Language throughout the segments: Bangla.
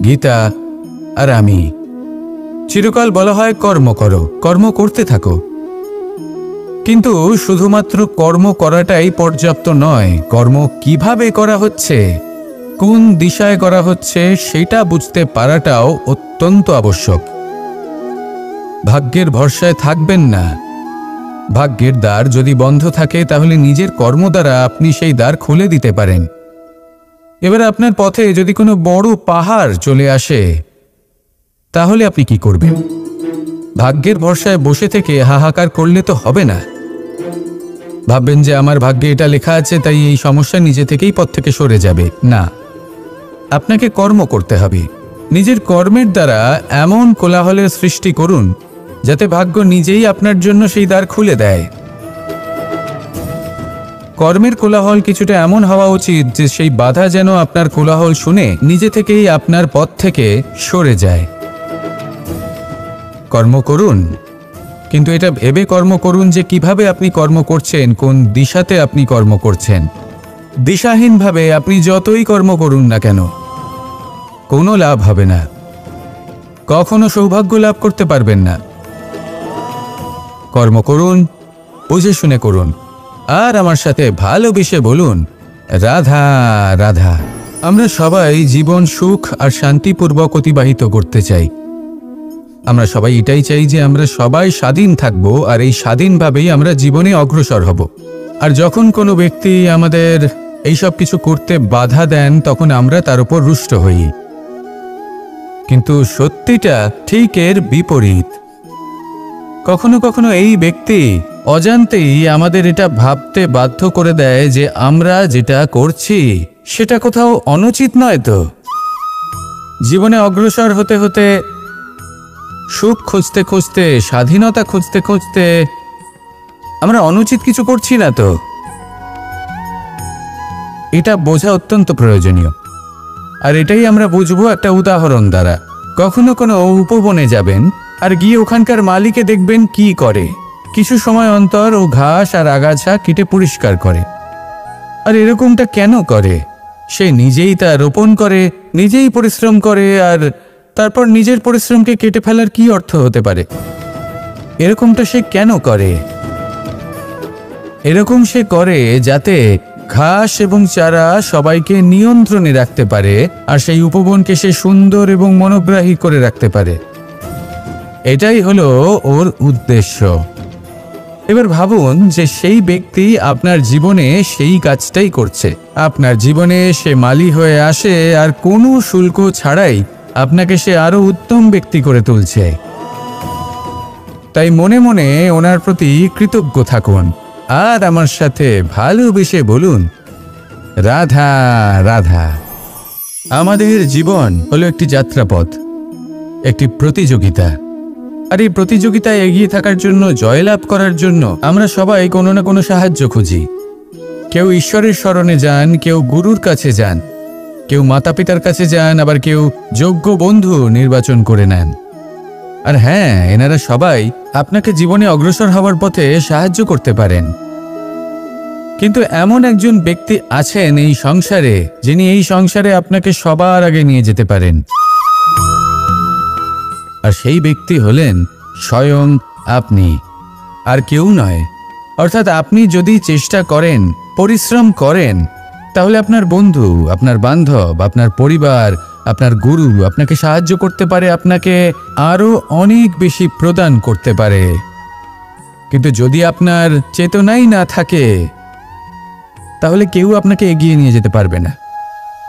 গীতা আর আমি। চিরকাল বলা হয় কর্ম করো, কর্ম করতে থাকো। কিন্তু শুধুমাত্র কর্ম করাটাই পর্যাপ্ত নয়, কর্ম কিভাবে করা হচ্ছে, কোন দিশায় করা হচ্ছে সেটা বুঝতে পারাটাও অত্যন্ত আবশ্যক। ভাগ্যের ভরসায় থাকবেন না। ভাগ্যের দ্বার যদি বন্ধ থাকে তাহলে নিজের কর্ম দ্বারা আপনি সেই দ্বার খুলে দিতে পারেন। এবার আপনার পথে যদি কোনো বড় পাহাড় চলে আসে তাহলে আপনি কি করবেন? ভাগ্যের ভরসায় বসে থেকে হাহাকার করলে তো হবে না। ভাববেন যে আমার ভাগ্যে এটা লেখা আছে তাই এই সমস্যা নিজে থেকেই পথ থেকে সরে যাবে। না, আপনাকে কর্ম করতে হবে। নিজের কর্মের দ্বারা এমন কোলাহলের সৃষ্টি করুন যাতে ভাগ্য নিজেই আপনার জন্য সেই দ্বার খুলে দেয়। কর্মের কোলাহল কিছুটা এমন হওয়া উচিত যে সেই বাধা যেন আপনার কোলাহল শুনে নিজে থেকেই আপনার পথ থেকে সরে যায়। কর্ম করুন, কিন্তু এটা ভেবে কর্ম করুন যে কিভাবে আপনি কর্ম করছেন, কোন দিশাতে আপনি কর্ম করছেন। দিশাহীনভাবে আপনি যতই কর্ম করুন না কেন কোনো লাভ হবে না, কখনো সৌভাগ্য লাভ করতে পারবেন না। কর্ম করুন, বুঝে শুনে করুন, আর আমার সাথে ভালোবেসে বলুন রাধা রাধা। আমরা সবাই জীবন সুখ আর শান্তিপূর্বক অতিবাহিত করতে চাই। আমরা সবাই এটাই চাই যে আমরা সবাই স্বাধীন থাকব আর এই স্বাধীনভাবেই আমরা জীবনে অগ্রসর হব। আর যখন কোনো ব্যক্তি আমাদের এইসব কিছু করতে বাধা দেন তখন আমরা তার উপর রুষ্ট হই। কিন্তু সত্যিটা ঠিক এর বিপরীত। কখনো কখনো এই ব্যক্তি অজান্তেই আমাদের এটা ভাবতে বাধ্য করে দেয় যে আমরা যেটা করছি সেটা কোথাও অনুচিত নয় তো। জীবনে অগ্রসর হতে হতে, সুখ খুঁজতে খুঁজতে, স্বাধীনতা খুঁজতে খুঁজতে আমরা অনুচিত কিছু করছি না তো। এটা বোঝা অত্যন্ত প্রয়োজনীয়। আর এটাই আমরা বুঝবো একটা উদাহরণ দ্বারা। কখনো কোনো উপবনে যাবেন আর গিয়ে ওখানকার মালিকে দেখবেন কি করে। কিছু সময় অন্তর ও ঘাস আর আগাছা কেটে পরিষ্কার করে। আর এরকমটা কেন করে? সে নিজেই তা রোপণ করে, নিজেই পরিশ্রম করে, আর তারপর নিজের পরিশ্রমকে কেটে ফেলার কি অর্থ হতে পারে? এরকমটা সে কেন করে? এরকম সে করে যাতে ঘাস এবং চারা সবাইকে নিয়ন্ত্রণে রাখতে পারে আর সেই উপবনকে সে সুন্দর এবং মনোগ্রাহী করে রাখতে পারে। এটাই হলো ওর উদ্দেশ্য। এবার ভাবুন যে সেই ব্যক্তি আপনার জীবনে সেই কাজটাই করছে। আপনার জীবনে সে মালি হয়ে আসে আর কোনো শুল্ক ছাড়াই আপনাকে সে আরো উত্তম ব্যক্তি করে তুলছে। তাই মনে মনে ওনার প্রতি কৃতজ্ঞ থাকুন আর আমার সাথে ভালোবেসে বলুন রাধা রাধা। আমাদের জীবন হলো একটি যাত্রাপথ, একটি প্রতিযোগিতা। আর এই প্রতিযোগিতায় এগিয়ে থাকার জন্য, জয়লাভ করার জন্য আমরা সবাই কোনো না কোনো সাহায্য খুঁজি। কেউ ঈশ্বরের শরণে যান, কেউ গুরুর কাছে যান, কেউ মাতা পিতার কাছে যান, আবার কেউ যোগ্য বন্ধু নির্বাচন করে নেন। আর হ্যাঁ, এনারা সবাই আপনাকে জীবনে অগ্রসর হওয়ার পথে সাহায্য করতে পারেন। কিন্তু এমন একজন ব্যক্তি আছেন এই সংসারে যিনি এই সংসারে আপনাকে সবার আগে নিয়ে যেতে পারেন। আর সেই ব্যক্তি হলেন স্বয়ং আপনি, আর কেউ নয়। অর্থাৎ আপনি যদি চেষ্টা করেন, পরিশ্রম করেন, তাহলে আপনার বন্ধু, আপনার বান্ধব, আপনার পরিবার, আপনার গুরু আপনাকে সাহায্য করতে পারে, আপনাকে আরো অনেক বেশি প্রদান করতে পারে। কিন্তু যদি আপনার চেতনাই না থাকে তাহলে কেউ আপনাকে এগিয়ে নিয়ে যেতে পারবে না।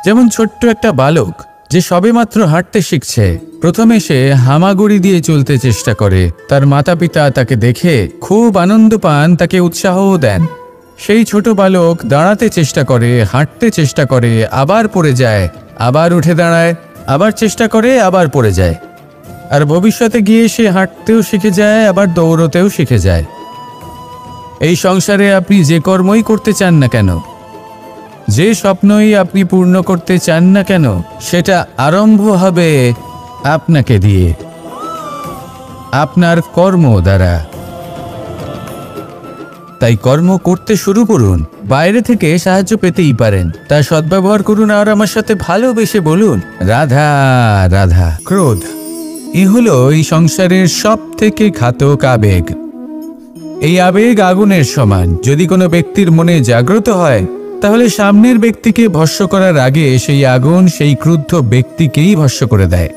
যেমন ছোট্ট একটা বালক যে সবেমাত্র হাঁটতে শিখছে, প্রথমে সে হামাগুড়ি দিয়ে চলতে চেষ্টা করে। তার মাতা পিতা তাকে দেখে খুব আনন্দ পান, তাকে উৎসাহও দেন। সেই ছোট বালক দাঁড়াতে চেষ্টা করে, হাঁটতে চেষ্টা করে, আবার পড়ে যায়, আবার উঠে দাঁড়ায়, আবার চেষ্টা করে, আবার পড়ে যায়। আর ভবিষ্যতে গিয়ে সে হাঁটতেও শিখে যায়, আবার দৌড়তেও শিখে যায়। এই সংসারে আপনি যে কর্মই করতে চান না কেন, যে স্বপ্নই আপনি পূর্ণ করতে চান না কেন, সেটা আরম্ভ হবে আপনাকে দিয়ে, আপনার কর্ম দ্বারা। তাই কর্ম করতে শুরু করুন। বাইরে থেকে সাহায্য পেতেই পারেন, তার সদ্ব্যবহার করুন আর আমার সাথে ভালোবেসে বলুন রাধা রাধা। ক্রোধ হলো এই সংসারের সব থেকে ঘাতক আবেগ। এই আবেগ আগুনের সমান। যদি কোনো ব্যক্তির মনে জাগ্রত হয় তাহলে সামনের ব্যক্তিকে ভস্ম করার আগে সেই আগুন সেই ক্রুদ্ধ ব্যক্তিকেই ভস্ম করে দেয়।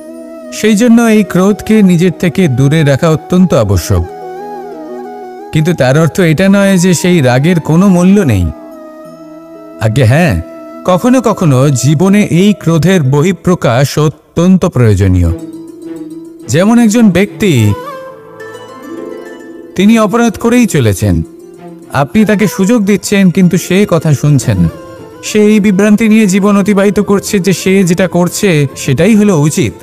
সেই জন্য এই ক্রোধকে নিজের থেকে দূরে রাখা অত্যন্ত আবশ্যক। কিন্তু তার অর্থ এটা নয় যে সেই রাগের কোনো মূল্য নেই। আগে হ্যাঁ, কখনো কখনো জীবনে এই ক্রোধের বহিঃপ্রকাশ অত্যন্ত প্রয়োজনীয়। যেমন একজন ব্যক্তি, তিনি অপরাধ করেই চলেছেন, আপনি তাকে সুযোগ দিচ্ছেন কিন্তু সে কথা শুনছেন। সে এই বিভ্রান্তি নিয়ে জীবন অতিবাহিত করছে যে সে যেটা করছে সেটাই হলো উচিত,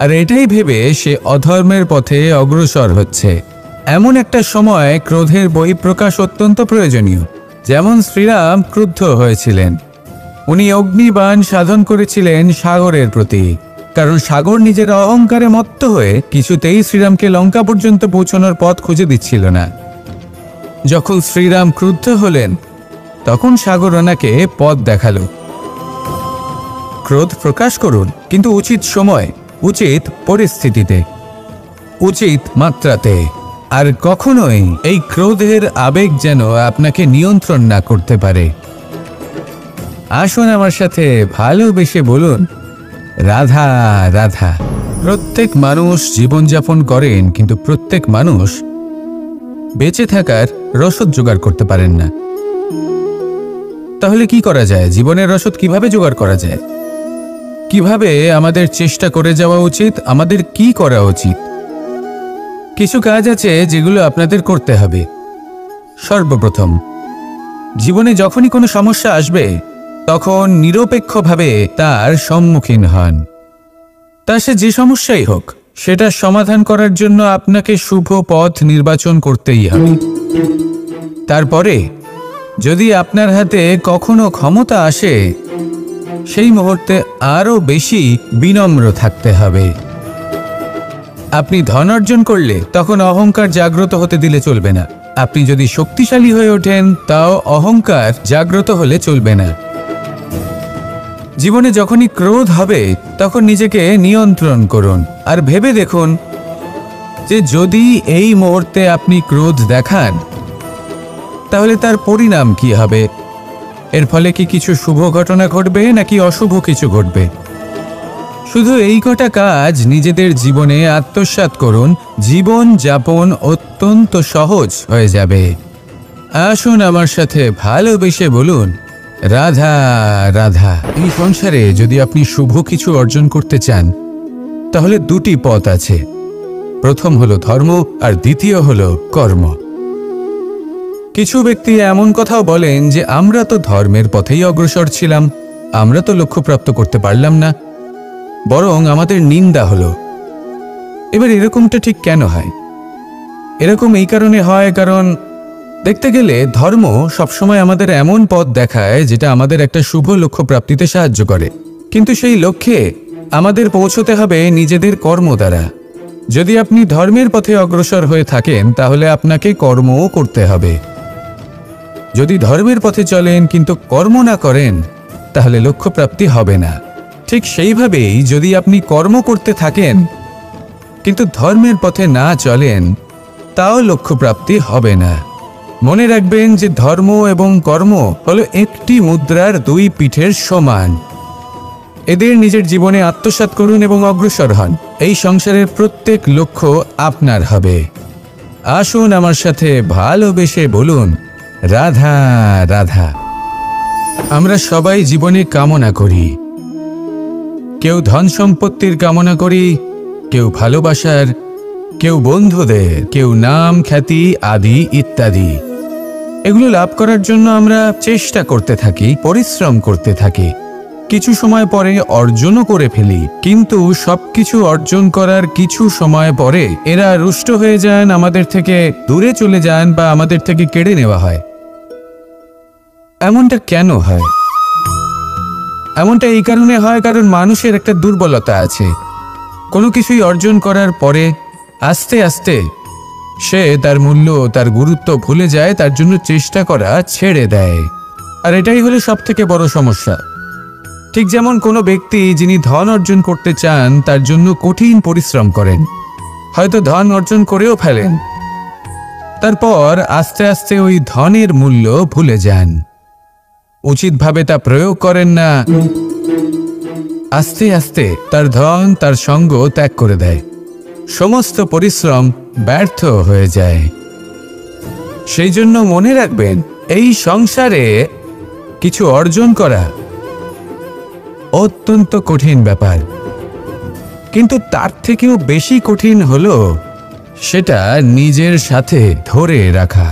আর এটাই ভেবে সে অধর্মের পথে অগ্রসর হচ্ছে। এমন একটা সময় ক্রোধের বহিঃপ্রকাশ অত্যন্ত প্রয়োজনীয়। যেমন শ্রীরাম ক্রুদ্ধ হয়েছিলেন, উনি অগ্নিবাণ সাধন করেছিলেন সাগরের প্রতি, কারণ সাগর নিজের অহংকারে মত্ত হয়ে কিছুতেই শ্রীরামকে লঙ্কা পর্যন্ত পৌঁছানোর পথ খুঁজে দিচ্ছিল না। যখন শ্রীরাম ক্রুদ্ধ হলেন তখন সাগর ওনাকে পথ দেখালো। ক্রোধ প্রকাশ করুন, কিন্তু উচিত সময়, উচিত পরিস্থিতিতে, উচিত মাত্রাতে। আর কখনোই এই ক্রোধের আবেগ যেন আপনাকে নিয়ন্ত্রণ না করতে পারে। আসুন আমার সাথে ভালোবেসে বলুন রাধা রাধা। প্রত্যেক মানুষ জীবনযাপন করেন, কিন্তু প্রত্যেক মানুষ বেঁচে থাকার রসদ জোগাড় করতে পারেন না। তাহলে কি করা যায়? জীবনের রসদ কিভাবে জোগাড় করা যায়? কিভাবে আমাদের চেষ্টা করে যাওয়া উচিত? আমাদের কি করা উচিত? কিছু কাজ আছে যেগুলো আপনাদের করতে হবে। সর্বপ্রথম, জীবনে যখনই কোনো সমস্যা আসবে তখন নিরপেক্ষভাবে তার সম্মুখীন হন। তা সে যে সমস্যাই হোক, সেটা সমাধান করার জন্য আপনাকে শুভ পথ নির্বাচন করতেই হবে। তারপরে যদি আপনার হাতে কখনো ক্ষমতা আসে, সেই মুহূর্তে আরও বেশি বিনম্র থাকতে হবে। আপনি ধন অর্জন করলে তখন অহংকার জাগ্রত হতে দিলে চলবে না। আপনি যদি শক্তিশালী হয়ে ওঠেন তাও অহংকার জাগ্রত হলে চলবে না। জীবনে যখনই ক্রোধ হবে তখন নিজেকে নিয়ন্ত্রণ করুন আর ভেবে দেখুন যে যদি এই মুহূর্তে আপনি ক্রোধ দেখান তাহলে তার পরিণাম কি হবে। এর ফলে কি কিছু শুভ ঘটনা ঘটবে নাকি অশুভ কিছু ঘটবে? শুধু এই কটা কাজ নিজেদের জীবনে আত্মসাৎ করুন, জীবন যাপন অত্যন্ত সহজ হয়ে যাবে। আসুন আমার সাথে ভালোবেসে বলুন রাধা রাধা। এই সংসারে যদি আপনি শুভ কিছু অর্জন করতে চান তাহলে দুটি পথ আছে। প্রথম হলো ধর্ম আর দ্বিতীয় হলো কর্ম। কিছু ব্যক্তি এমন কথাও বলেন যে আমরা তো ধর্মের পথেই অগ্রসর ছিলাম, আমরা তো লক্ষ্যপ্রাপ্ত করতে পারলাম না, বরং আমাদের নিন্দা হলো। এবার এরকমটা ঠিক কেন হয়? এরকম এই কারণে হয় কারণ দেখতে গেলে ধর্ম সবসময় আমাদের এমন পথ দেখায় যেটা আমাদের একটা শুভ লক্ষ্য প্রাপ্তিতে সাহায্য করে, কিন্তু সেই লক্ষ্যে আমাদের পৌঁছতে হবে নিজেদের কর্ম দ্বারা। যদি আপনি ধর্মের পথে অগ্রসর হয়ে থাকেন তাহলে আপনাকে কর্মও করতে হবে। যদি ধর্মের পথে চলেন কিন্তু কর্ম না করেন তাহলে লক্ষ্যপ্রাপ্তি হবে না। ঠিক সেইভাবেই যদি আপনি কর্ম করতে থাকেন কিন্তু ধর্মের পথে না চলেন তাও লক্ষ্যপ্রাপ্তি হবে না। মনে রাখবেন যে ধর্ম এবং কর্ম হলো একটি মুদ্রার দুই পিঠের সমান। এদের নিজের জীবনে আত্মসাৎ করুন এবং অগ্রসর হন। এই সংসারের প্রত্যেক লক্ষ্য আপনার হবে। আসুন আমার সাথে ভালোবেসে বলুন রাধা রাধা। আমরা সবাই জীবনে কামনা করি। কেউ ধন সম্পত্তির কামনা করি, কেউ ভালোবাসার, কেউ বন্ধুদের, কেউ নাম খ্যাতি আদি ইত্যাদি। এগুলো লাভ করার জন্য আমরা চেষ্টা করতে থাকি, পরিশ্রম করতে থাকি, কিছু সময় পরে অর্জনও করে ফেলি। কিন্তু সবকিছু অর্জন করার কিছু সময় পরে এরা রুষ্ট হয়ে যান, আমাদের থেকে দূরে চলে যান বা আমাদের থেকে কেড়ে নেওয়া হয়। এমনটা কেন হয়? এমনটা এই কারণে হয় কারণ মানুষের একটা দুর্বলতা আছে। কোনো কিছুই অর্জন করার পরে আস্তে আস্তে সে তার মূল্য, তার গুরুত্ব ভুলে যায়, তার জন্য চেষ্টা করা ছেড়ে দেয়। আর এটাই হলো সবথেকে বড় সমস্যা। ঠিক যেমন কোনো ব্যক্তি যিনি ধন অর্জন করতে চান তার জন্য কঠিন পরিশ্রম করেন, হয়তো ধন অর্জন করেও ফেলেন, তারপর আস্তে আস্তে ওই ধনের মূল্য ভুলে যান, উচিতভাবে তা প্রয়োগ করেন না, আস্তে আস্তে তার ধন তার সঙ্গ ত্যাগ করে দেয়, সমস্ত পরিশ্রম ব্যর্থ হয়ে যায়। সেই জন্য মনে রাখবেন, এই সংসারে কিছু অর্জন করা অত্যন্ত কঠিন ব্যাপার, কিন্তু তার থেকেও বেশি কঠিন হলো সেটা নিজের সাথে ধরে রাখা।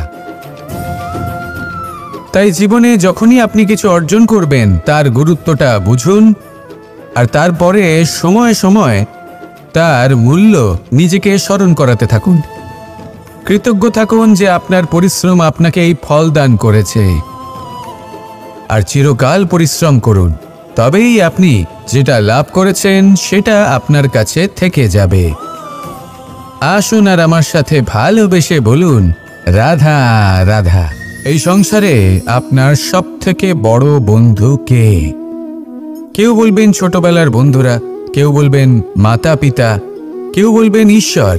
তাই জীবনে যখনই আপনি কিছু অর্জন করবেন তার গুরুত্বটা বুঝুন, আর তারপরে সময়ে সময়ে তার মূল্য নিজেকে স্মরণ করাতে থাকুন। কৃতজ্ঞ থাকুন যে আপনার পরিশ্রম আপনাকে এই ফল দান করেছে, আর চিরকাল পরিশ্রম করুন, তবেই আপনি যেটা লাভ করেছেন সেটা আপনার কাছে থেকে যাবে। আসুন আর আমার সাথে ভালোবেসে বলুন, রাধা রাধা। এই সংসারে আপনার সবথেকে বড় বন্ধু কে? কেউ বলবেন ছোটবেলার বন্ধুরা, কেউ বলবেন মাতা পিতা, কেউ বলবেন ঈশ্বর।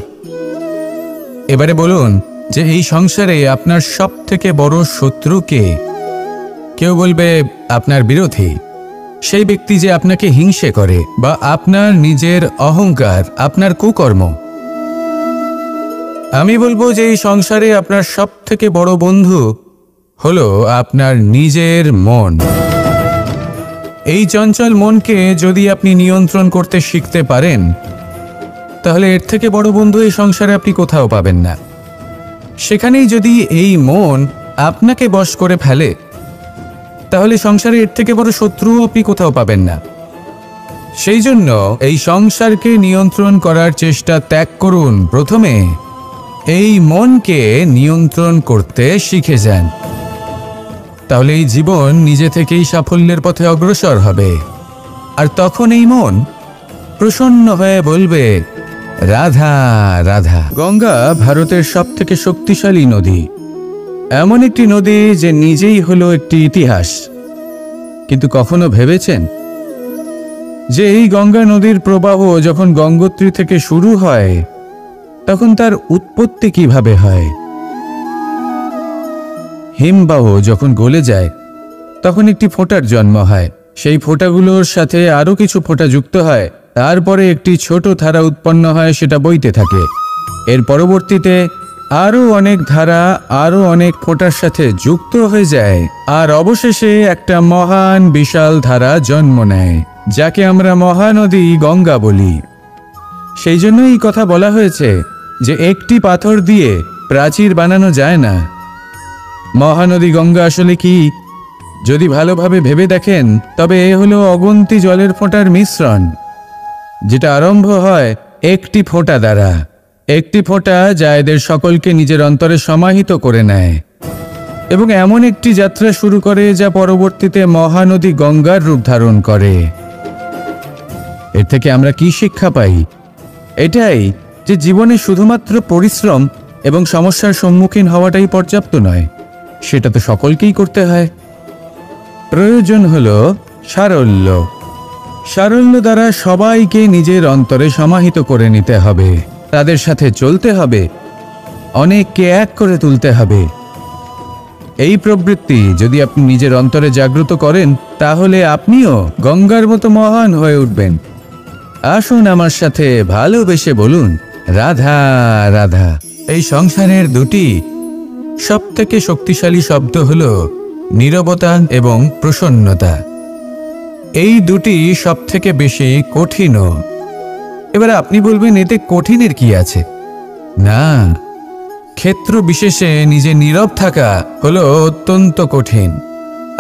এবারে বলুন যে এই সংসারে আপনার সবথেকে বড় শত্রু কে? কেউ বলবে আপনার বিরোধী, সেই ব্যক্তি যে আপনাকে হিংসে করে, বা আপনার নিজের অহংকার, আপনার কুকর্ম। আমি বলবো যে এই সংসারে আপনার সবথেকে বড় বন্ধু হলো আপনার নিজের মন। এই চঞ্চল মনকে যদি আপনি নিয়ন্ত্রণ করতে শিখতে পারেন, তাহলে এর থেকে বড় বন্ধু এই সংসারে আপনি কোথাও পাবেন না। সেখানেই যদি এই মন আপনাকে বশ করে ফেলে, তাহলে সংসারে এর থেকে বড় শত্রুও আপনি কোথাও পাবেন না। সেই জন্য এই সংসারকে নিয়ন্ত্রণ করার চেষ্টা ত্যাগ করুন। প্রথমে এই মনকে নিয়ন্ত্রণ করতে শিখে যান, তাহলে এই জীবন নিজে থেকেই সাফল্যের পথে অগ্রসর হবে। আর তখন এই মন প্রসন্ন হয়ে বলবে, রাধা রাধা। গঙ্গা ভারতের সবথেকে শক্তিশালী নদী, এমন একটি নদী যে নিজেই হলো একটি ইতিহাস। কিন্তু কখনো ভেবেছেন যে এই গঙ্গা নদীর প্রবাহ যখন গঙ্গোত্রী থেকে শুরু হয়, তখন তার উৎপত্তি কিভাবে হয়? হিমবাহ যখন গলে যায়, তখন একটি ফোঁটার জন্ম হয়, সেই ফোঁটাগুলোর সাথে আরো কিছু ফোঁটা যুক্ত হয়, তারপরে একটি ছোট ধারা উৎপন্ন হয়, সেটা বইতে থাকে। এর পরবর্তীতে আরো অনেক ধারা আরো অনেক ফোঁটার সাথে যুক্ত হয়ে যায়, আর অবশেষে একটা মহান বিশাল ধারা জন্ম নেয়, যাকে আমরা মহানদী গঙ্গা বলি। সেই জন্য এই কথা বলা হয়েছে যে একটি পাথর দিয়ে প্রাচীর বানানো যায় না। মহানদী গঙ্গা আসলে কি, যদি ভালোভাবে ভেবে দেখেন, তবে এ হলো অগুন্তি জলের ফোঁটার মিশ্রণ, যেটা আরম্ভ হয় একটি ফোঁটা দ্বারা। একটি ফোঁটা যা এদের সকলকে নিজের অন্তরে সমাহিত করে নেয় এবং এমন একটি যাত্রা শুরু করে যা পরবর্তীতে মহানদী গঙ্গার রূপ ধারণ করে। এর থেকে আমরা কি শিক্ষা পাই? এটাই যে জীবনে শুধুমাত্র পরিশ্রম এবং সমস্যার সম্মুখীন হওয়াটাই পর্যাপ্ত নয়, সেটা তো সকলকেই করতে হয়। প্রয়োজন হলো সারল্য। সারল্য দ্বারা সবাইকে নিজের অন্তরে সমাহিত করে নিতে হবে, তাদের সাথে চলতে হবে, অনেককে এক করে তুলতে হবে। এই প্রবৃত্তি যদি আপনি নিজের অন্তরে জাগ্রত করেন, তাহলে আপনিও গঙ্গার মতো মহান হয়ে উঠবেন। আসুন আমার সাথে ভালোবেসে বলুন, রাধা রাধা। এই সংসারের দুটি সবথেকে শক্তিশালী শব্দ হলো নীরবতা এবং প্রসন্নতা। এই দুটি সবথেকে বেশি কঠিনও। এবার আপনি বলবেন, এতে কঠিনের কি আছে? না, ক্ষেত্র বিশেষে নিজে নীরব থাকা হলো অত্যন্ত কঠিন,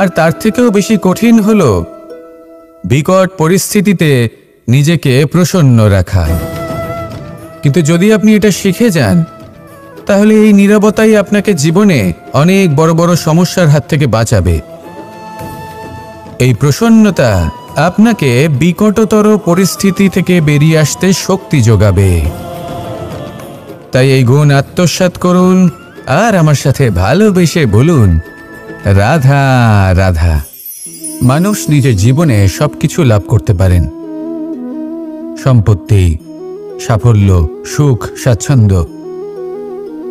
আর তার থেকেও বেশি কঠিন হলো বিকট পরিস্থিতিতে নিজেকে প্রসন্ন রাখা। কিন্তু যদি আপনি এটা শিখে যান, তাহলে এই নীরবতাই আপনাকে জীবনে অনেক বড় বড় সমস্যার হাত থেকে বাঁচাবে। এই প্রসন্নতা আপনাকে বিকটতর পরিস্থিতি থেকে বেরিয়ে আসতে শক্তি যোগাবে। তাই এই গুণ আত্মসাৎ করুন আর আমার সাথে ভালোবেসে বলুন, রাধা রাধা। মানুষ নিজের জীবনে সবকিছু লাভ করতে পারেন, সম্পত্তি, সাফল্য, সুখ, স্বাচ্ছন্দ্য,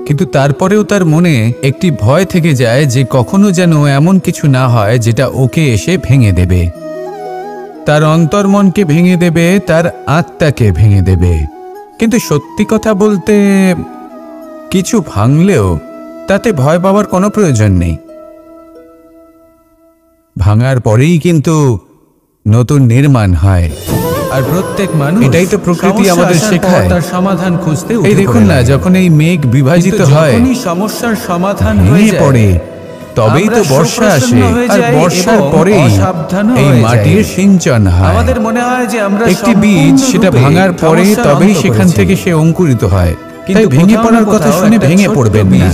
কিন্তু তারপরেও তার মনে একটি ভয় থেকে যায় যে কখনো যেন এমন কিছু না হয় যেটা ওকে এসে ভেঙে দেবে, তার অন্তর্মনকে ভেঙে দেবে, তার আত্মাকে ভেঙে দেবে। কিন্তু সত্যি কথা বলতে, কিছু ভাঙলেও তাতে ভয় পাওয়ার কোনো প্রয়োজন নেই। ভাঙার পরেই কিন্তু নতুন নির্মাণ হয়। আর প্রত্যেক মানুষ, এটাই তো প্রকৃতি আমাদের শেখায়, তার সমাধান খুঁজতে। এই দেখুন না, যখন এই মেঘ বিভাজিত হয়, সমস্যার সমাধান হয়ে পড়ে, তবেই তো বর্ষা আসে। আর বর্ষার পরে এই মাটির সিঞ্চন হয়। আমাদের মনে হয় যে আমরা একটি বীজ, সেটা ভাঙার পরে তবেই সেখান থেকে সে অঙ্কুরিত হয়। তাই ভেঙে পড়ার কথা শুনে ভেঙে পড়বেন না,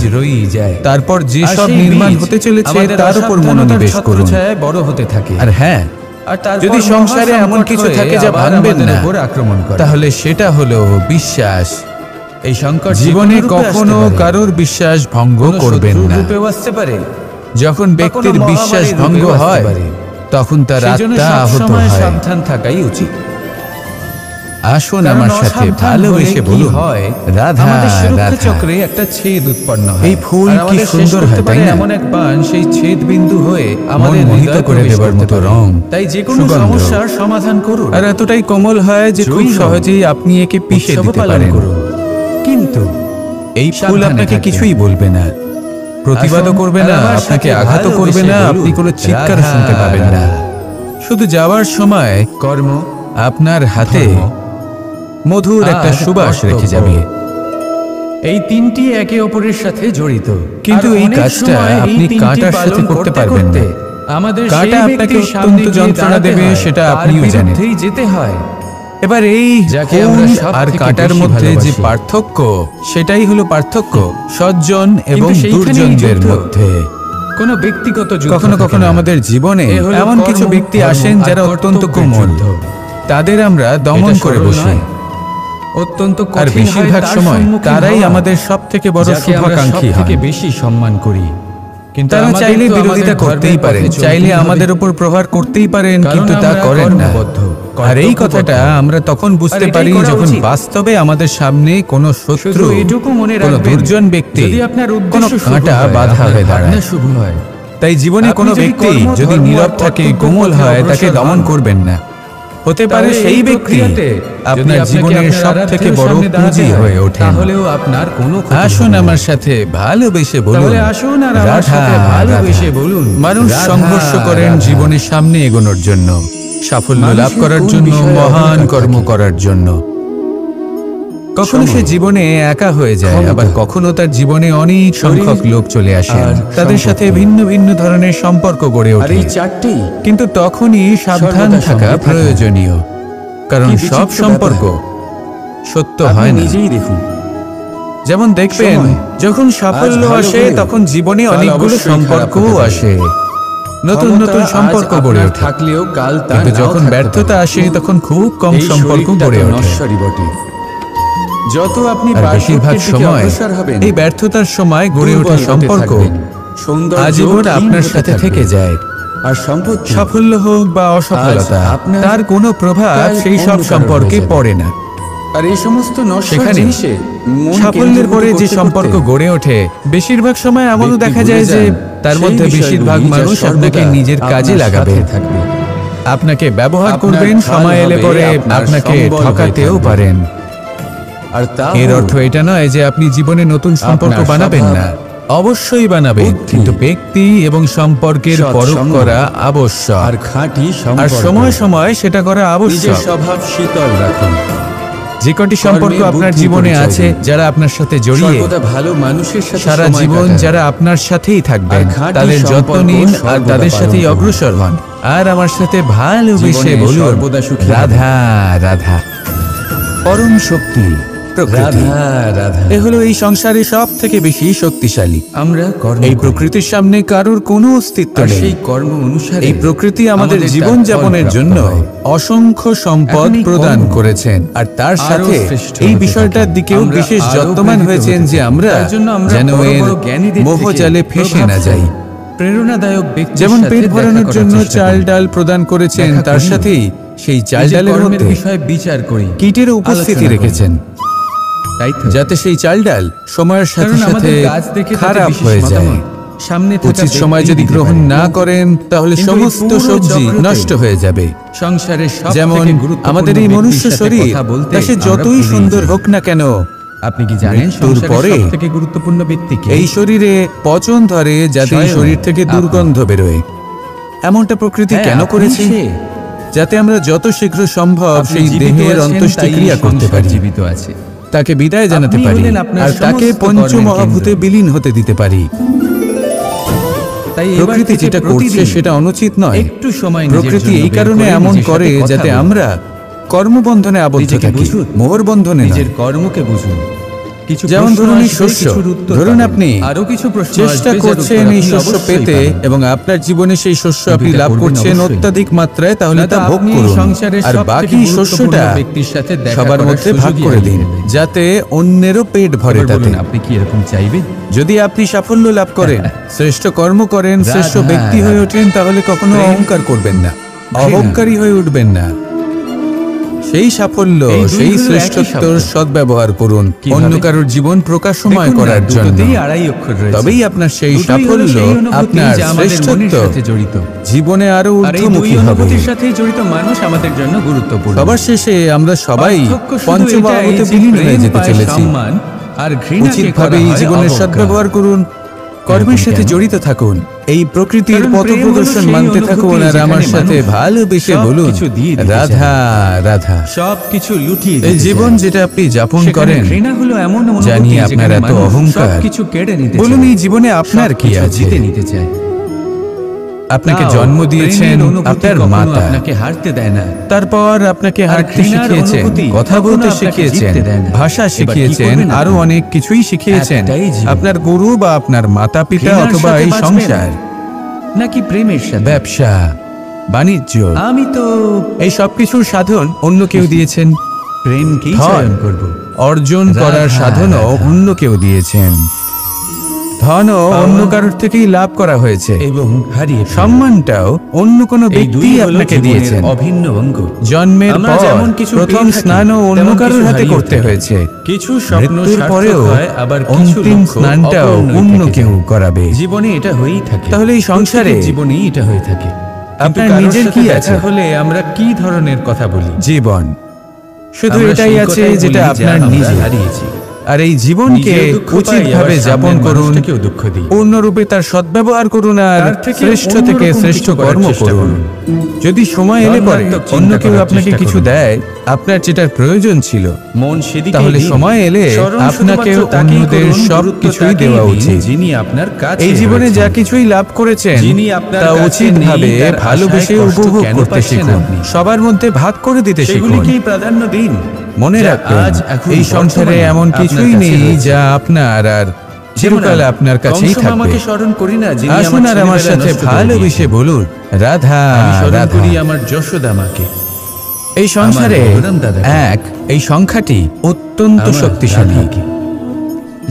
তারপর যে সব নির্মাণ হতে চলেছে তার উপর মনোনিবেশ করুন, বড় হতে থাকে। আর হ্যাঁ, যদি সংসারে এমন কিছু থাকে যা ভাঙবেন না, আক্রমণ করে, তাহলে সেটা হলো বিশ্বাস। এই সংকট জীবনে কখনো কারোর বিশ্বাস ভঙ্গ করবেন না। যখন ব্যক্তির বিশ্বাস ভঙ্গ হয়, তখন তার আত্মা আহত হয়। সাবধান থাকাই উচিত। আসুন আমার সাথে ভালোবেসে বলুন, রাধা রাধা। চক্রে একটা ছেদ উৎপন্ন হয়। এই ফুল কি সুন্দর হয়, তাই না? এমন এক বাণ সেই ছেদ বিন্দু হয়ে আমাদের মোহিত করে দেবার মতো রং। তাই যে কোনো সমস্যার সমাধান করুন। আর এতটাই কোমল হয় যে খুব সহজেই আপনি একে পিষে দিতে পারেন। কিন্তু এই ফুল আপনাকে কিছুই বলবে না, প্রতিবাদও করবে না, আপনাকে আঘাতও করবে না, আপনি কোনো চিৎকার শুনতে পাবেন না। শুধু যাওয়ার সময় কর্ম আপনার হাতে মধুর একটা সুবাস রেখে যাবে। এই তিনটি একে অপরের সাথে জড়িত, কিন্তু এই কাজটা আপনি কাঁটার সাথে করতে পারবেন না। আমাদের কাঁটা আপনাকে অত্যন্ত যন্ত্রণা দেবে, সেটা আপনিও জানেন। যেতে হয়। এবার এই ফুল আর কাঁটার মধ্যে যে পার্থক্য, সেটাই হলো পার্থক্য সজ্জন এবং দুর্জনদের মধ্যে। কোনো ব্যক্তিগত কখনো কখনো আমাদের জীবনে এমন কিছু ব্যক্তি আসেন যারা অত্যন্ত কোমল, তাদের আমরা দমন করে বসি। অত্যন্ত আর বেশিরভাগ সময় তারাই আমাদের সব থেকে বড় শুভাকাঙ্ক্ষী, থেকে বেশি সম্মান করি। কিন্তু তারা চাইলে বিরোধিতা করতেই পারেন, চাইলে আমাদের উপর প্রহার করতেই পারেন, কিন্তু তা করেন না। আর এই কথাটা আমরা তখন বুঝতে পারি যখন বাস্তবে আমাদের সামনে কোনো শত্রু, কোনো দুর্জন ব্যক্তি, কোনো কাঁটা বাধা হয়ে দাঁড়ায়। শুভ হয়। তাই জীবনে কোনো ব্যক্তি যদি নীরব থাকে, কোমল হয়, তাকে দমন করবেন না। হতে পারে সেই ব্যক্তি আপনার জীবনের সব থেকে বড় পুঁজি হয়ে ওঠে। তাহলেও আপনার কোনো, আসুন আমার সাথে ভালোবেসে বলুন, আসুন আর আমার সাথে ভালোবেসে বলুন। মানুষ সংঘর্ষ করেন জীবনের সামনে এগোনোর জন্য, সাফল্য লাভ করার জন্য, মহান কর্ম করার জন্য। কখনো সে জীবনে একা হয়ে যায়, আবার কখনো তার জীবনে অনেক সংখ্যক লোক চলে আসে, তাদের সাথে ভিন্ন ভিন্ন ধরনের সম্পর্ক গড়ে ওঠে। কিন্তু তখনই সাবধান থাকা প্রয়োজনীয়, কারণ সব সম্পর্ক সত্য হয় না। নিজেই দেখুন, যেমন দেখবেন যখন সাফল্য আসে তখন জীবনে অনেকগুলো সম্পর্কও আসে, নতুন নতুন সম্পর্ক গড়ে ওঠে। কিন্তু যখন ব্যর্থতা আসে তখন খুব কম সম্পর্ক গড়ে ওঠে। যত আপনি বেশিরভাগ সময় এই ব্যর্থতার সময় গড়ে ওঠা সম্পর্ক আজীবন আপনার সাথে থেকে যায়। আর সাফল্য হোক বা অসফলতা, তার কোনো প্রভাব সেই সব সম্পর্কে পড়ে না। আর এই সমস্ত সেখানে সাফল্যের পরে যে সম্পর্ক গড়ে ওঠে, বেশিরভাগ সময় এমনও দেখা যায় যে তার মধ্যে বেশিরভাগ মানুষ আপনাকে নিজের কাজে লাগাবে, আপনাকে ব্যবহার করবেন, সময় এলে পরে আপনাকে ঠকাতেও পারেন। আর এর অর্থ এটা নয় যে আপনি জীবনে নতুন সম্পর্ক বানাবেন না, অবশ্যই বানাবেন, কিন্তু ব্যক্তি এবং সম্পর্কের পরখ করা আবশ্যক। আর খাঁটি আর সময় সময় সেটা করা আবশ্যক। স্বভাব শীতল রাখুন। যে কটি সম্পর্ক আপনার জীবনে আছে, যারা আপনার সাথে জড়িয়ে, ভালো মানুষের সাথে সারা জীবন যারা আপনার সাথেই থাকবেন, তাদের যত্ন নিন আর তাদের সাথেই অগ্রসর হন। আর আমার সাথে ভালোবেসে বলুন, রাধা রাধা। পরম শক্তি প্রকৃতি। এ হলো এই সংসারে সব থেকে বেশি শক্তিশালী। আমরা এই প্রকৃতির সামনে কারোর কোনো অস্তিত্ব নেই। সেই কর্ম অনুসারে এই প্রকৃতি আমাদের জীবন যাপনের জন্য অসংখ্য সম্পদ প্রদান করেছেন, আর তার সাথে এই বিষয়টার দিকেও বিশেষ যত্নবান হয়েছেন যে আমরা যেন এর মোহজালে ফেঁসে না যাই। প্রেরণাদায়ক ব্যক্তি যেমন পেট ভরানোর জন্য চাল ডাল প্রদান করেছেন, তার সাথেই সেই চাল ডালের মধ্যে বিষয়ে বিচার করি, কীটের উপস্থিতি রেখেছেন, যাতে সেই চাল ডাল সময়ের সাথে সাথে খারাপ হয়ে যায়। সামনে উচিত সময় যদি গ্রহণ না করেন তাহলে সমস্ত সবজি নষ্ট হয়ে যাবে। সংসারের যেমন আমাদের এই মনুষ্য শরীর, তা সে যতই সুন্দর হোক না কেন, আপনি কি জানেন মৃত্যুর পরে সবথেকে গুরুত্বপূর্ণ ব্যক্তিকে? এই শরীরে পচন ধরে, যাতে এই শরীর থেকে দুর্গন্ধ বেরোয়। এমনটা প্রকৃতি কেন করেছে? যাতে আমরা যত শীঘ্র সম্ভব সেই দেহের অন্ত্যেষ্টিক্রিয়া করতে পারি, জীবিত আছে, তাকে বিদায় জানাতে আপনি পারি, হলেন আপনার আর তাকে সমস্ত পঞ্চমহাভূতে কর্মের বিলীন হতে দিতে পারি। তাই প্রকৃতি যেটা করছে সেটা অনুচিত নয়। একটু সময় প্রকৃতি এই কারণে এমন করে যাতে আমরা কর্মবন্ধনে আবদ্ধ থাকি, মোহর বন্ধনে নয়। নিজের কর্মকে বুঝুন। কিছু যেমন প্রশ্ন ধরুন এই আসবে, শস্য, কিছুর উত্তর ধরুন পাবেন। আপনি আরো কিছু প্রশ্ন চেষ্টা আসবে, যার করছেন উত্তর এই আপনি শস্য অবশ্যই পেতে পাবেন। এবং আপনার জীবনে সেই শস্য আপনি এটা লাভ করবেন করছেন অবশ্যই। অত্যাধিক মাত্রায়, তাহলে তা ভোগ আপনি করুন, সংসারের আর সবথেকে বাকি গুরুত্বপূর্ণ শস্যটা ব্যক্তির সাথে দেখা সবার করার মধ্যে ভাগ সুযোগই করে হারিয়ে দিন, ফেলবেন। যাতে অন্যেরও পেট ভরে এবার তাতে। বলুন, আপনি কি এরকম চাইবেন? যদি আপনি সাফল্য লাভ করেন, শ্রেষ্ঠ কর্ম করেন, শ্রেষ্ঠ রাধা, ব্যক্তি হয়ে ওঠেন, তাহলে কখনো প্রেম, অহংকার করবেন না, ঘৃণা, অহংকারী হয়ে উঠবেন না। সেই সাফল্য, এই দুই সেই হলো একই শ্রেষ্ঠত্বর শব্দ। সদ্ব্যবহার করুন কিভাবে? অন্য কারোর জীবন প্রকাশময় দেখুন না, করার জন্য। দুটোতেই আড়াই অক্ষর রয়েছে। তবেই আপনার সেই দুটোই হলো সাফল্য, সেই অনুভূতি আপনার যা আমাদের মনের শ্রেষ্ঠত্ব সাথে জড়িত। জীবনে আরো আর এই দুই ঊর্ধ্বমুখী হবে। অনুভূতির সাথেই জড়িত মানুষ আমাদের জন্য গুরুত্বপূর্ণ। সবার শেষে আমরা সবাই পার্থক্য শুধু পঞ্চমহাভূতে এটাই যে বিলীন হয়ে প্রেম যেতে পায় চলেছি। সম্মান, আর ঘৃণাকে উচিতভাবে করা এই হয় জীবনের অবজ্ঞা। সদ্ব্যবহার করুন, কর্মের সাথে কেন? জড়িত থাকুন, এই প্রকৃতির কারণ পথ প্রেম হলো প্রদর্শন সেই মানতে অনুভূতি থাকুন, আর আমার যেখানে সাথে মানুষ ভালোবেসে বলুন সবকিছু দিয়ে দিতে রাধা রাধা। সবকিছু লুটিয়ে এই দিতে জীবন চায়। যেটা আপনি যাপন সেখানে করেন, ঘৃণা হলো এমন অনুভূতি জানি আপনার যেখানে এত মানুষ অহংকার। সবকিছু কেড়ে নিতে বলুন চায়, এই জীবনে আপনার কি সবকিছু আছে? জিতে নিতে চায়। আপনাকে তাও জন্ম দিয়েছেন প্রেমের অনুভূতি আপনার কখনো মাতা, আপনাকে হারতে দেয় না। তারপর আপনাকে আর হাঁটতে ঘৃণার শিখিয়েছেন, অনুভূতি কথা কখনো বলতে আপনাকে শিখিয়েছেন, জিততে দেয় না। ভাষা এবার কি শিখিয়েছেন, করবেন আরো আপনি? অনেক কিছুই শিখিয়েছেন। একটাই জীবন। আপনার গুরু বা আপনার মাতা পিতা ঘৃণার অথবা সাথে এই বাঁচবেন সংসার, নাকি প্রেমের সাথে? ব্যবসা, বাণিজ্য, আমি তো এই সবকিছুর সাধন অন্য কেউ দিয়েছেন। প্রেমকেই ধন চয়ন করব। অর্জন রাধা, করার সাধনও রাধা। অন্য কেউ দিয়েছেন। ধনও অন্য কারোর থেকেই লাভ করা হয়েছে, এবং হারিয়ে ফেলব। সম্মানটাও অন্য কোনো এই ব্যক্তি দুই হলো আপনাকে জীবনের দিয়েছেন। অভিন্ন অঙ্গ। জন্মের আমরা পর যেমন কিছু প্রথম পেয়ে থাকি, স্নানও অন্য তেমন কারোর কিছু হাতে হারিয়েও করতে থাকি। হয়েছে। কিছু স্বপ্ন মৃত্যুর সার্থক পরেও হয়, আবার কিছু অন্তিম লক্ষ্য স্নানটাও অপূর্ণই অন্য থেকে কেউ যায়। করাবে। জীবনে এটা হয়েই থাকে। তাহলে এই সংসারে প্রত্যেকের জীবনেই এটা হয়ে থাকে। আপনার কিন্তু কারোর নিজের সাথে কি দেখা আছে? হলে আমরা কি ধরনের কথা বলি? জীবন শুধু আমরা এটাই সেই আছে কথাই যেটা বলি যা আপনার আমরা নিজের, হারিয়েছি। আর এই জীবনকে নিজেও দুঃখ পাই, উচিতভাবে আবার যাপন সামনের করুন, মানুষটাকেও দুঃখ দিই। পূর্ণরূপে তার সদ্ব্যবহার করুন, আর তার থেকে শ্রেষ্ঠ থেকে অন্যরকম শ্রেষ্ঠ কিছু করার কর্ম চেষ্টা করুন। করুন। যদি সময় এলে পরে ধনাত্মক চিন্তা অন্য কেউ করার আপনাকে চেষ্টা কিছু করুন। দেয়, আপনার যেটার প্রয়োজন ছিল, মন সেদিকে তাহলে সময় এলে আপনাকে অন্যদের সব কিছুই দেওয়া উচিত। যিনি আপনার কাছে এই জীবনে রয়েছেন। যা কিছুই লাভ করেছেন যিনি আপনার তা কাছে উচিতভাবে নেই, তার ভালোবেসে আশায় কষ্ট উপভোগ কেন করতে পাচ্ছেন শিখুন, আপনি? সবার মধ্যে ভাগ করে দিতে শিখুন। সেগুলিকেই প্রাধান্য দিন। মনে যা রাখবেন আজ এখন এই সংসারে বর্তমানে এমন আপনার কিছুই কাছে নেই রয়েছে। যা আপনার আর চিরকাল আপনার কাছেই কংস থাকবে। মামাকে স্মরণ করি না, যিনি আসুন আর আমার ছেলেবেলা সাথে নষ্ট করে ভালোবেসে দিয়েছেন। বলুন রাধা আমি স্মরণ রাধা। করি আমার যশোদা মাকে। এই সংসারে বলরাম দাদাকে। এই সংখ্যাটি অত্যন্ত আমার শক্তিশালী। রাধাকে।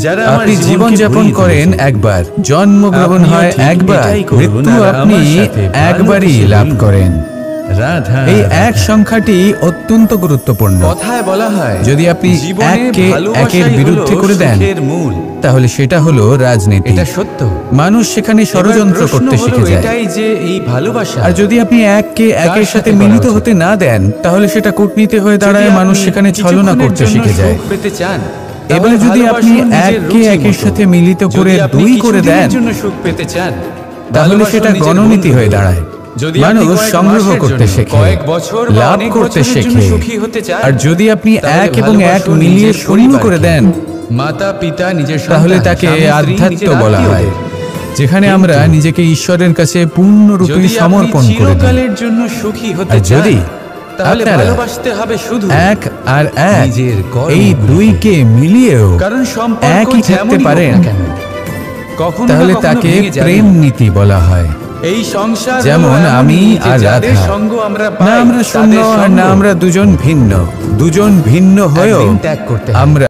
যারা আমার আপনি জীবন জীবনকে যাপন ভরিয়ে করেন তুলেছে। একবার, জন্মগ্রহণ আপনিও হয় ঠিক একবার, এটাই করুন, মৃত্যু আর আপনি আমার সাথে একবারই ভালোবেসে লাভ বলুন। করেন। রাধা এই রাধা। এক সংখ্যাটি অত্যন্ত গুরুত্বপূর্ণ। কথায় বলা হয় যদি আপনি জীবনে এককে ভালোবাসাই একের বিরুদ্ধে হলো করে দেন, সুখের মূল। তাহলে সেটা হলো রাজনীতি। এটা সত্য। মানুষ সেখানে ষড়যন্ত্র এবার প্রশ্ন করতে হলো শিখে যায়। এটাই যে এই ভালোবাসা, আর যদি আপনি এককে একের সাথে সাথে করা মিলিত উচিত? হতে না দেন, তাহলে সেটা কূটনীতি হয়ে দাঁড়ায়, যদি মানুষ আপনি সেখানে ছলনা কিছুক্ষণের করতে জন্য শিখে যায়। সুখ পেতে চান, এবার তাহলে যদি আপনি ভালোবাসুন নিজের এককে রুচি একের মতো। সাথে মিলিত করে যদি আপনি দুই করে কিছুদিনের দেন, জন্য সুখ পেতে চান, তাহলে ভালোবাসুন সেটা নিজের গণনীতি বন্ধুকে। হয়ে দাঁড়ায়। যদি আপনি মানুষ কয়েক সংগ্রহ মাসের করতে জন্য, শেখে, কয়েক বছর বা লাভ অনেক করতে বছরের জন্য শেখে। সুখী হতে চান, আর যদি আপনি তাহলে এক এবং এক ভালোবাসুন মিলিয়ে নিজের শূন্য করে পরিবারকে। দেন, মাতা পিতা, নিজের তাহলে সন্তান, তাকে স্বামী, স্ত্রী, আধ্যাত্ম নিজের বলা হয়, আত্মীয়দের। যেখানে আমরা কিন্তু নিজেকে ঈশ্বরের কাছে পূর্ণরূপে যদি আপনি সমর্পণ করে দিই। চিরকালের জন্য সুখী হতে আর চান, যদি তাহলে আপনারা ভালোবাসতে হবে শুধু এক আর এক নিজের কর্মগুলিকে। এই দুইকে মিলিয়েও কারণ সম্পর্ক একই থাকতে যেমনই হোক পারেন, না কেন, কখনো না তাহলে কখনো তাকে ভেঙে যাবে। প্রেম নীতি বলা হয়। এই সংসার যেমন হলো আমি এমনই যে আর যাদের রাধা, সঙ্গ আমরা না পাই, আমরা শূন্য তাদের আর না সঙ্গ আমরা দুজন ভিন্ন হয়েও একদিন ত্যাগ করতে হবে। আমরা